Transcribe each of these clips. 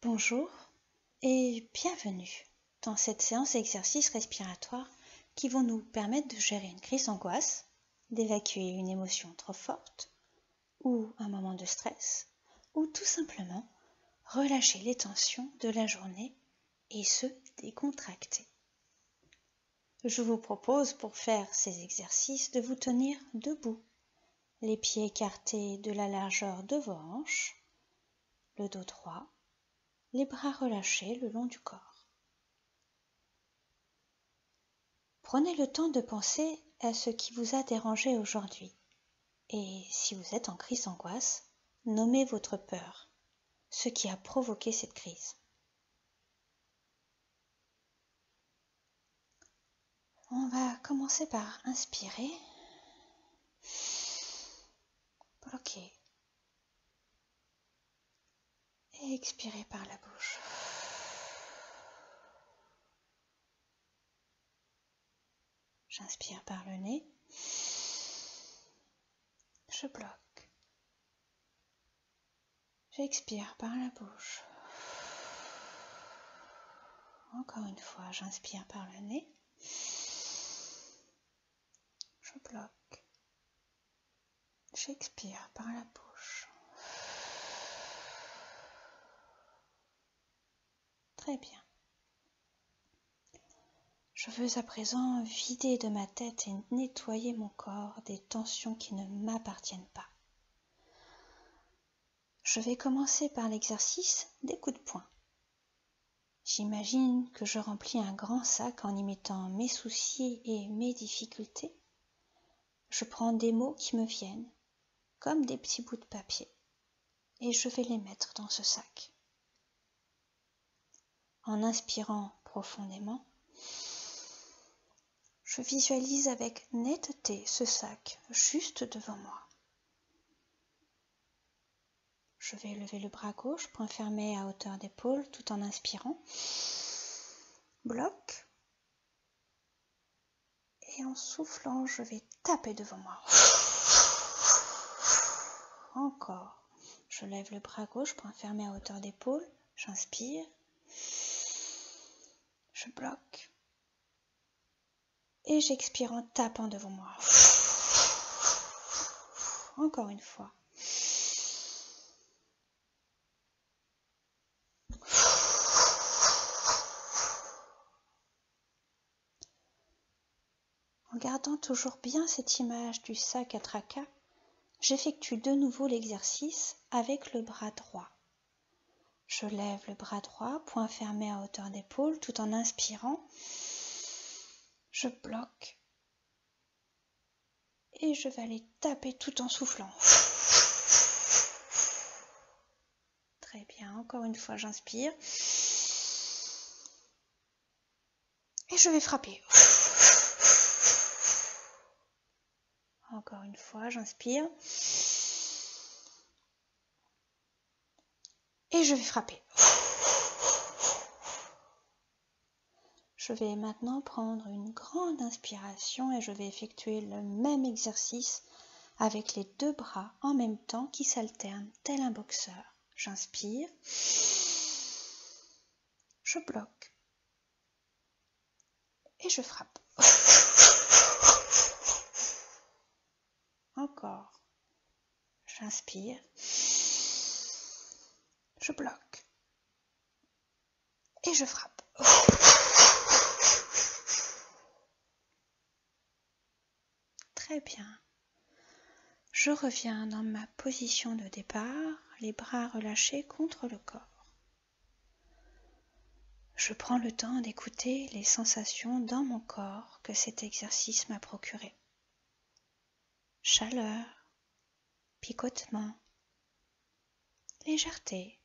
Bonjour et bienvenue dans cette séance d'exercices respiratoires qui vont nous permettre de gérer une crise d'angoisse, d'évacuer une émotion trop forte ou un moment de stress, ou tout simplement relâcher les tensions de la journée et se décontracter. Je vous propose pour faire ces exercices de vous tenir debout, les pieds écartés de la largeur de vos hanches, le dos droit, les bras relâchés le long du corps. Prenez le temps de penser à ce qui vous a dérangé aujourd'hui. Et si vous êtes en crise d'angoisse, nommez votre peur, ce qui a provoqué cette crise. On va commencer par inspirer, bloquer et expirer par la bouche. J'inspire par le nez, je bloque. J'expire par la bouche. Encore une fois, j'inspire par le nez, je bloque. J'expire par la bouche. Très bien. Je veux à présent vider de ma tête et nettoyer mon corps des tensions qui ne m'appartiennent pas. Je vais commencer par l'exercice des coups de poing. J'imagine que je remplis un grand sac en y mettant mes soucis et mes difficultés. Je prends des mots qui me viennent, comme des petits bouts de papier, et je vais les mettre dans ce sac. En inspirant profondément, je visualise avec netteté ce sac juste devant moi. Je vais lever le bras gauche, poing fermé à hauteur d'épaule, tout en inspirant. Bloc. Et en soufflant, je vais taper devant moi. Encore. Je lève le bras gauche, poing fermé à hauteur d'épaule. J'inspire. Je bloque. Et j'expire en tapant devant moi. Encore une fois. En gardant toujours bien cette image du sac à tracas, j'effectue de nouveau l'exercice avec le bras droit. Je lève le bras droit, poing fermé à hauteur d'épaule, tout en inspirant. Je bloque. Et je vais aller taper tout en soufflant. Très bien, encore une fois, j'inspire. Et je vais frapper. Encore une fois, j'inspire. Et je vais frapper. Je vais maintenant prendre une grande inspiration et je vais effectuer le même exercice avec les deux bras en même temps qui s'alternent tel un boxeur. J'inspire. Je bloque. Et je frappe. Encore. J'inspire. Je bloque. Et je frappe. Très bien. Je reviens dans ma position de départ, les bras relâchés contre le corps. Je prends le temps d'écouter les sensations dans mon corps que cet exercice m'a procuré. Chaleur, picotement, légèreté.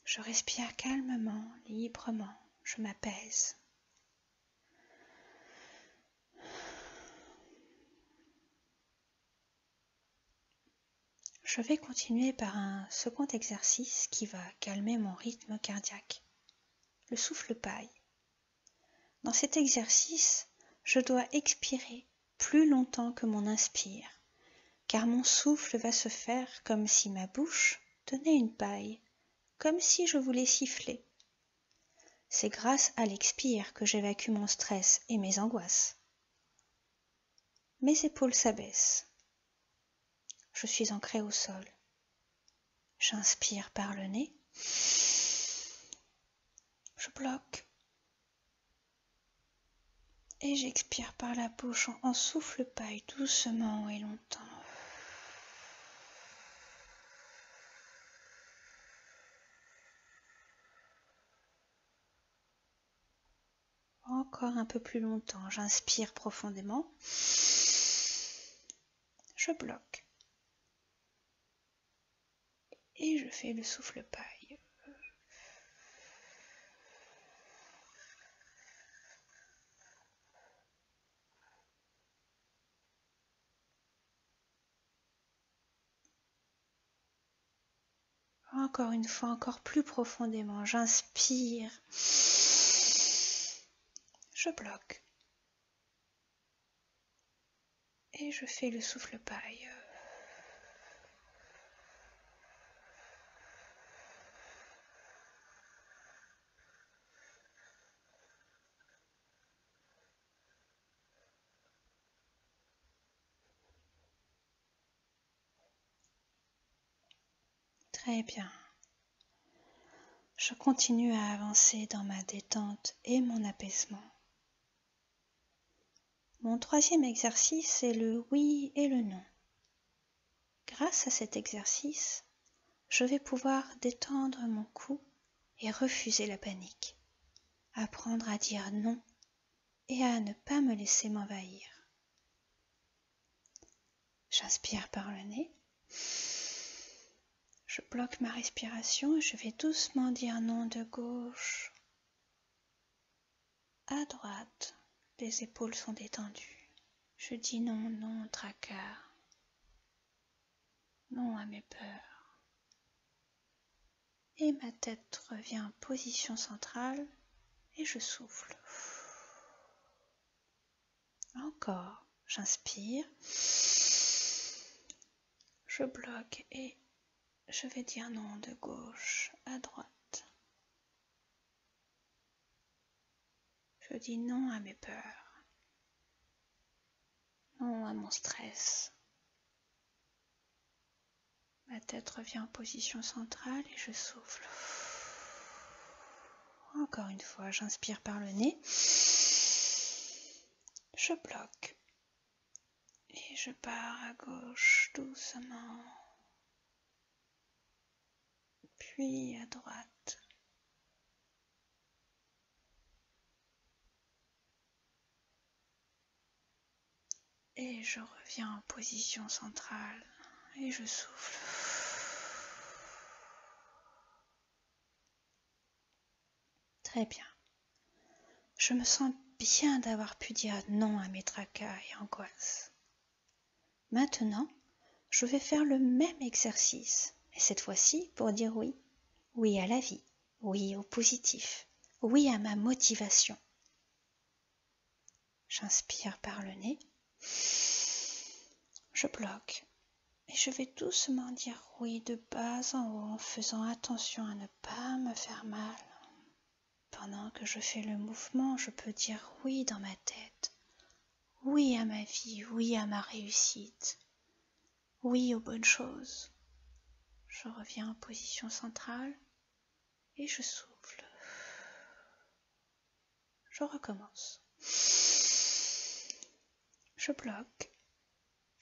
Je respire calmement, librement, je m'apaise. Je vais continuer par un second exercice qui va calmer mon rythme cardiaque, le souffle paille. Dans cet exercice, je dois expirer plus longtemps que mon inspire, car mon souffle va se faire comme si ma bouche tenait une paille, comme si je voulais siffler. C'est grâce à l'expire que j'évacue mon stress et mes angoisses. Mes épaules s'abaissent. Je suis ancrée au sol. J'inspire par le nez. Je bloque. Et j'expire par la bouche en souffle paille doucement et longtemps. Encore un peu plus longtemps. J'inspire profondément. Je bloque. Et je fais le souffle paille. Encore une fois, encore plus profondément. J'inspire. Je bloque. Et je fais le souffle paille. Très bien. Je continue à avancer dans ma détente et mon apaisement. Mon troisième exercice est le oui et le non. Grâce à cet exercice, je vais pouvoir détendre mon cou et refuser la panique. Apprendre à dire non et à ne pas me laisser m'envahir. J'inspire par le nez. Je bloque ma respiration et je vais doucement dire non de gauche à droite. Les épaules sont détendues. Je dis non, non au tracas. Non à mes peurs. Et ma tête revient en position centrale et je souffle. Encore, j'inspire. Je bloque et je vais dire non de gauche à droite. Je dis non à mes peurs. Non à mon stress. Ma tête revient en position centrale et je souffle. Encore une fois, j'inspire par le nez. Je bloque. Et je pars à gauche doucement. Puis à droite. Et je reviens en position centrale. Et je souffle. Très bien. Je me sens bien d'avoir pu dire non à mes tracas et angoisses. Maintenant, je vais faire le même exercice, mais cette fois-ci pour dire oui. Oui à la vie, oui au positif, oui à ma motivation. J'inspire par le nez, je bloque et je vais doucement dire oui de bas en haut en faisant attention à ne pas me faire mal. Pendant que je fais le mouvement, je peux dire oui dans ma tête. Oui à ma vie, oui à ma réussite. Oui aux bonnes choses. Je reviens en position centrale et je souffle. Je recommence. Je bloque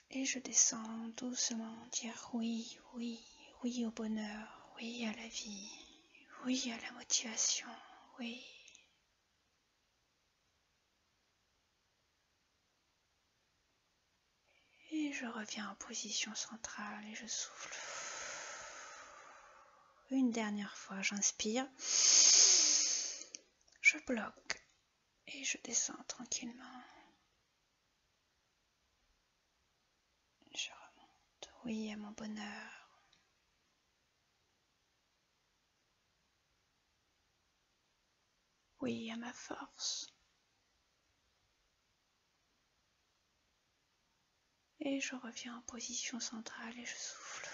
et je descends doucement, dire oui, oui, oui au bonheur, oui à la vie, oui à la motivation, oui. Et je reviens en position centrale et je souffle. Une dernière fois, j'inspire. Je bloque et je descends tranquillement. Je remonte, oui à mon bonheur. Oui à ma force. Et je reviens en position centrale et je souffle.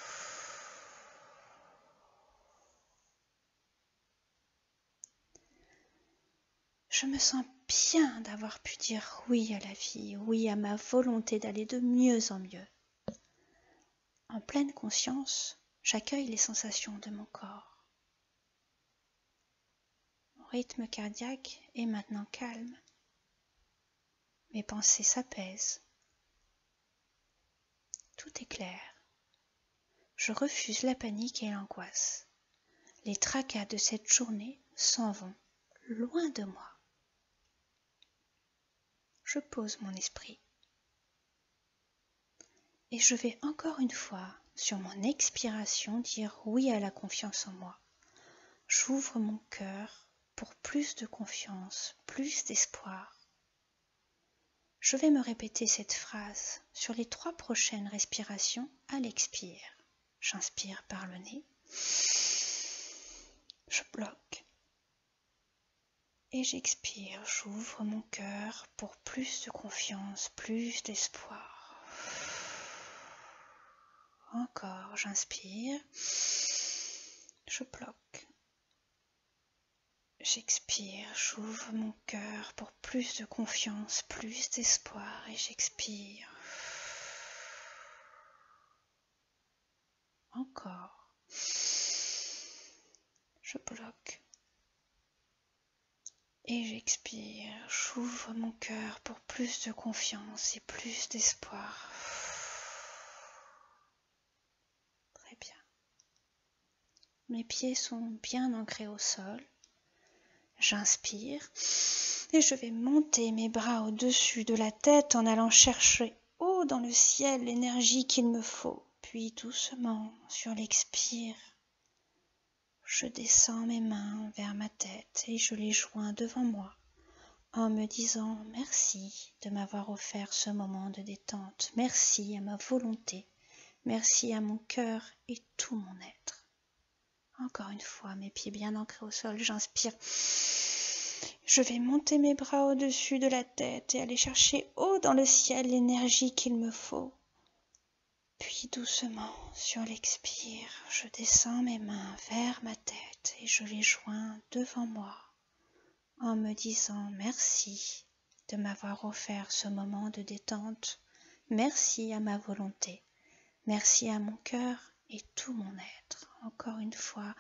Je me sens bien d'avoir pu dire oui à la vie, oui à ma volonté d'aller de mieux en mieux. En pleine conscience, j'accueille les sensations de mon corps. Mon rythme cardiaque est maintenant calme. Mes pensées s'apaisent. Tout est clair. Je refuse la panique et l'angoisse. Les tracas de cette journée s'en vont, loin de moi. Je pose mon esprit. Et je vais encore une fois, sur mon expiration, dire oui à la confiance en moi. J'ouvre mon cœur pour plus de confiance, plus d'espoir. Je vais me répéter cette phrase sur les 3 prochaines respirations à l'expire. J'inspire par le nez. Je bloque. Et j'expire. J'ouvre mon cœur pour plus de confiance, plus d'espoir. Encore, j'inspire. Je bloque. J'expire, j'ouvre mon cœur pour plus de confiance, plus d'espoir et j'expire. Encore. Je bloque. Et j'expire, j'ouvre mon cœur pour plus de confiance et plus d'espoir. Très bien. Mes pieds sont bien ancrés au sol. J'inspire et je vais monter mes bras au-dessus de la tête en allant chercher haut dans le ciel l'énergie qu'il me faut. Puis doucement, sur l'expire, je descends mes mains vers ma tête et je les joins devant moi en me disant merci de m'avoir offert ce moment de détente. Merci à ma volonté, merci à mon cœur et tout mon être. Encore une fois, mes pieds bien ancrés au sol, j'inspire. Je vais monter mes bras au-dessus de la tête et aller chercher haut dans le ciel l'énergie qu'il me faut. Puis doucement, sur l'expire, je descends mes mains vers ma tête et je les joins devant moi en me disant merci de m'avoir offert ce moment de détente. Merci à ma volonté, merci à mon cœur et tout mon être. Encore une fois,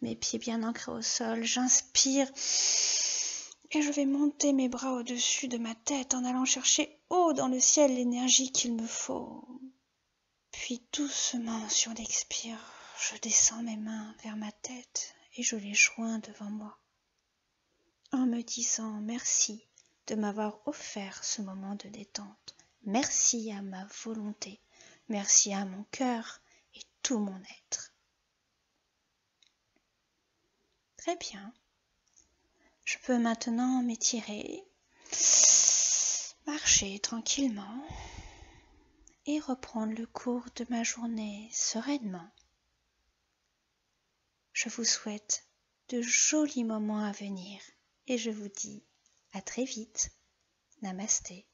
mes pieds bien ancrés au sol, j'inspire et je vais monter mes bras au-dessus de ma tête en allant chercher haut dans le ciel l'énergie qu'il me faut. Puis doucement sur l'expire, je descends mes mains vers ma tête et je les joins devant moi en me disant merci de m'avoir offert ce moment de détente. Merci à ma volonté, merci à mon cœur et tout mon être. Très bien. Je peux maintenant m'étirer, marcher tranquillement et reprendre le cours de ma journée sereinement. Je vous souhaite de jolis moments à venir et je vous dis à très vite. Namasté.